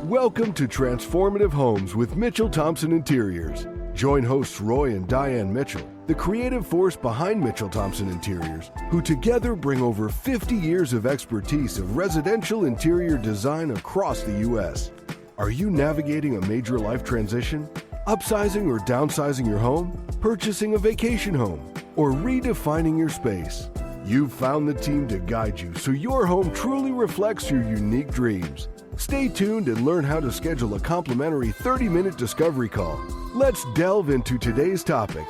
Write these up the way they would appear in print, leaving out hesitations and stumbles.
Welcome to Transformative Homes with Mitchell Thompson Interiors. Join hosts Roy and Diane Mitchell, the creative force behind Mitchell Thompson Interiors, who together bring over 50 years of expertise of residential interior design across the U.S. Are you navigating a major life transition? Upsizing or downsizing your home? Purchasing a vacation home? Or redefining your space? You've found the team to guide you so your home truly reflects your unique dreams. Stay tuned and learn how to schedule a complimentary 30-minute discovery call. Let's delve into today's topic.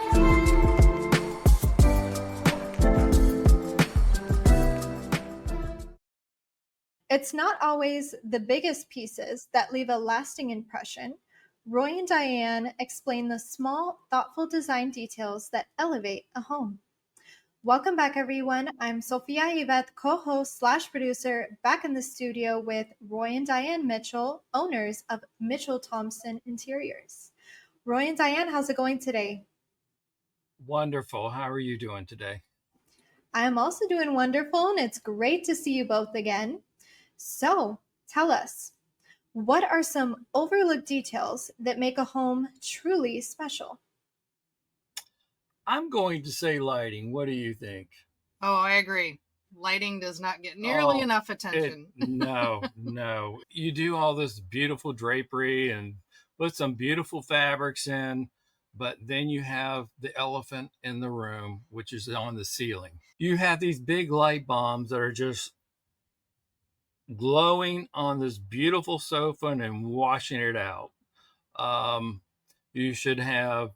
It's not always the biggest pieces that leave a lasting impression. Roy and Diane explain the small, thoughtful design details that elevate a home. Welcome back, everyone. I'm Sophia Yvette, co-host / producer, back in the studio with Roy and Diane Mitchell, owners of Mitchell Thompson Interiors. Roy and Diane, how's it going today? Wonderful. How are you doing today? I am also doing wonderful, and it's great to see you both again. So, tell us, what are some overlooked details that make a home truly special? I'm going to say lighting. What do you think? Oh, I agree. Lighting does not get nearly enough attention. No. You do all this beautiful drapery and put some beautiful fabrics in, but then you have the elephant in the room, which is on the ceiling. You have these big light bombs that are just glowing on this beautiful sofa and washing it out. You should have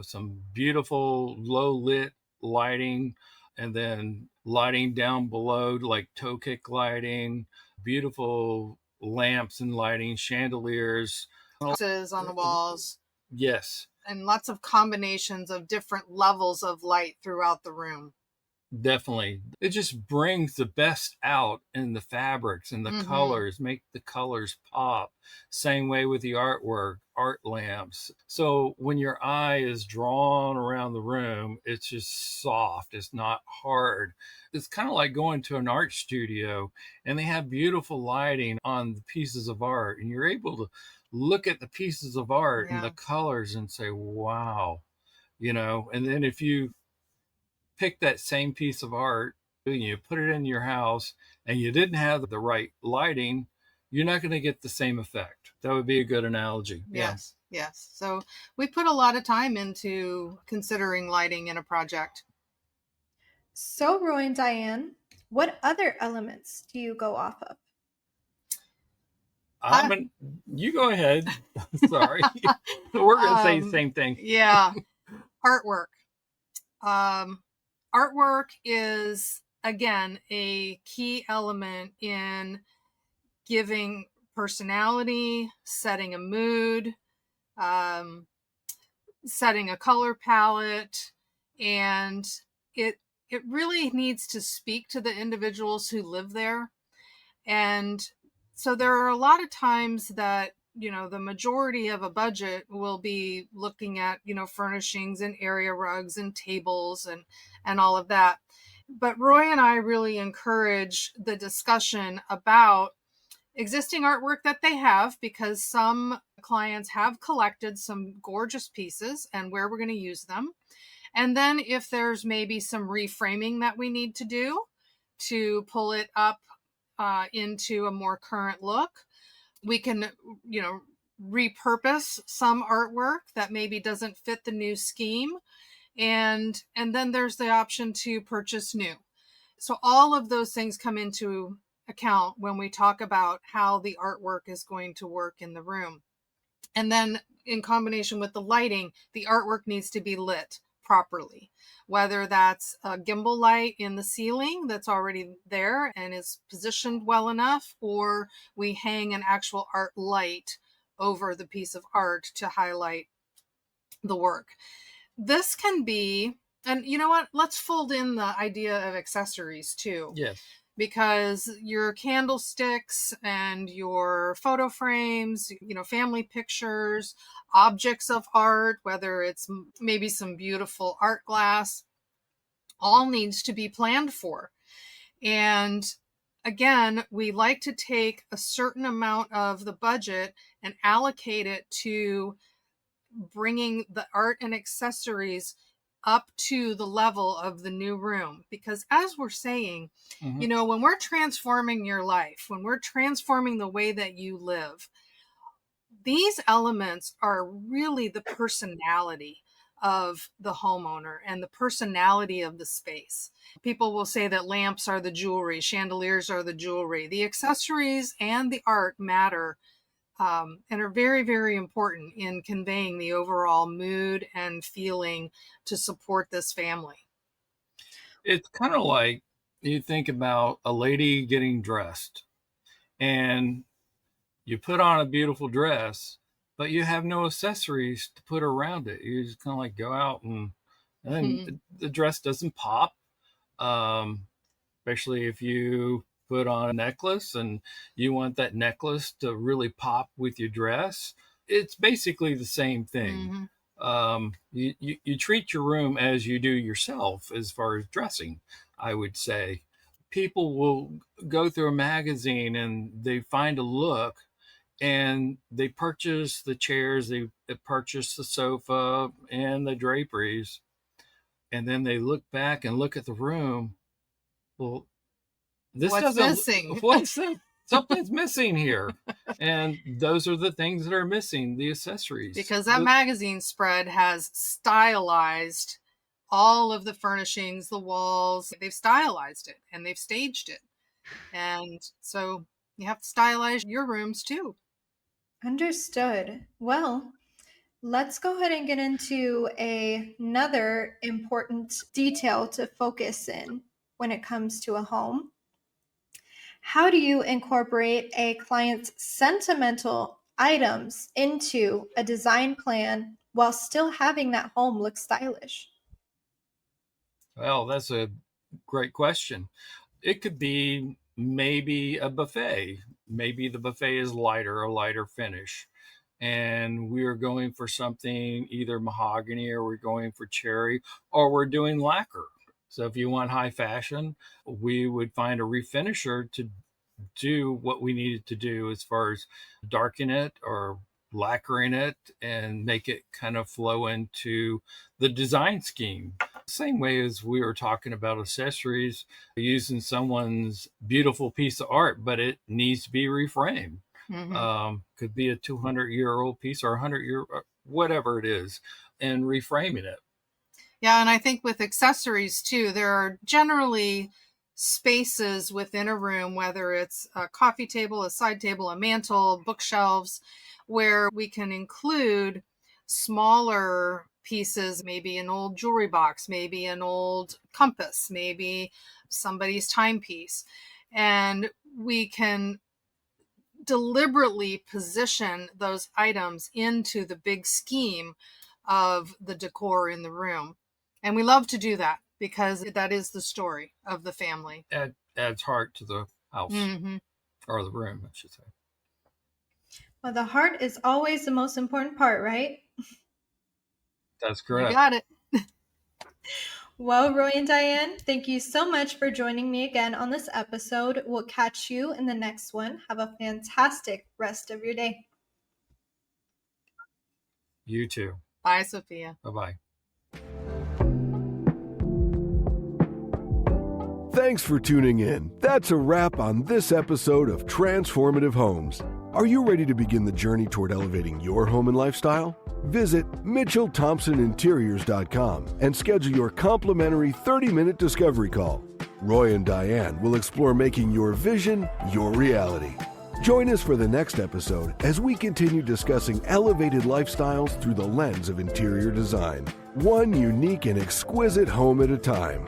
some beautiful low lit lighting, and then lighting down below, like toe kick lighting, beautiful lamps and lighting, chandeliers. On the walls. Yes. And lots of combinations of different levels of light throughout the room. Definitely. It just brings the best out in the fabrics and the colors, make the colors pop. Same way with the artwork, art lamps. So when your eye is drawn around the room, it's just soft. It's not hard. It's kind of like going to an art studio and they have beautiful lighting on the pieces of art, and you're able to look at the pieces of art and the colors and say, wow, and then if you pick that same piece of art and you put it in your house and you didn't have the right lighting, you're not going to get the same effect. That would be a good analogy. Yes. So we put a lot of time into considering lighting in a project. So, Roy and Diane, what other elements do you go off of? You go ahead. Sorry. We're going to say the same thing. Yeah. Artwork. Artwork is, again, a key element in giving personality, setting a mood, setting a color palette, and it really needs to speak to the individuals who live there. And so there are a lot of times that the majority of a budget will be looking at, furnishings and area rugs and tables and all of that. But Roy and I really encourage the discussion about existing artwork that they have, because some clients have collected some gorgeous pieces and where we're going to use them. And then if there's maybe some reframing that we need to do to pull it up into a more current look, we can, repurpose some artwork that maybe doesn't fit the new scheme. And then there's the option to purchase new. So all of those things come into account when we talk about how the artwork is going to work in the room. And then in combination with the lighting, the artwork needs to be lit properly, whether that's a gimbal light in the ceiling that's already there and is positioned well enough, or we hang an actual art light over the piece of art to highlight the work. This can be, and you know what, let's fold in the idea of accessories too. Yes. Because your candlesticks and your photo frames, family pictures, objects of art, whether it's maybe some beautiful art glass, all needs to be planned for. And again, we like to take a certain amount of the budget and allocate it to bringing the art and accessories up to the level of the new room. Because as we're saying, when we're transforming your life, when we're transforming the way that you live, these elements are really the personality of the homeowner and the personality of the space. People will say that lamps are the jewelry, chandeliers are the jewelry. The accessories and the art matter, and are very, very important in conveying the overall mood and feeling to support this family. It's kind of like you think about a lady getting dressed, and you put on a beautiful dress, but you have no accessories to put around it. You just kind of like go out and the dress doesn't pop, especially if you put on a necklace and you want that necklace to really pop with your dress. It's basically the same thing. You treat your room as you do yourself as far as dressing, I would say. People will go through a magazine and they find a look and they purchase the chairs, they purchase the sofa and the draperies, and then they look back and look at the room. Well, what's missing? Something's missing here. And those are the things that are missing, the accessories. Because that magazine spread has stylized all of the furnishings, the walls. They've stylized it and they've staged it. And so you have to stylize your rooms too. Understood. Well, let's go ahead and get into another important detail to focus in when it comes to a home. How do you incorporate a client's sentimental items into a design plan while still having that home look stylish? Well, that's a great question. It could be maybe a buffet. Maybe the buffet is a lighter finish. And we're going for something either mahogany, or we're going for cherry, or we're doing lacquer. So if you want high fashion, we would find a refinisher to do what we needed to do as far as darken it or lacquering it and make it kind of flow into the design scheme. Same way as we were talking about accessories, using someone's beautiful piece of art, but it needs to be reframed. Could be a 200-year-old piece or 100-year, whatever it is, and reframing it. Yeah, and I think with accessories too, there are generally spaces within a room, whether it's a coffee table, a side table, a mantle, bookshelves, where we can include smaller pieces, maybe an old jewelry box, maybe an old compass, maybe somebody's timepiece. And we can deliberately position those items into the big scheme of the decor in the room. And we love to do that because that is the story of the family. It adds heart to the house, or the room, I should say. Well, the heart is always the most important part, right? That's correct. You got it. Well, Roy and Diane, thank you so much for joining me again on this episode. We'll catch you in the next one. Have a fantastic rest of your day. You too. Bye, Sophia. Bye-bye. Thanks for tuning in. That's a wrap on this episode of Transformative Homes. Are you ready to begin the journey toward elevating your home and lifestyle? Visit MitchellThompsonInteriors.com and schedule your complimentary 30-minute discovery call. Roy and Diane will explore making your vision your reality. Join us for the next episode as we continue discussing elevated lifestyles through the lens of interior design, one unique and exquisite home at a time.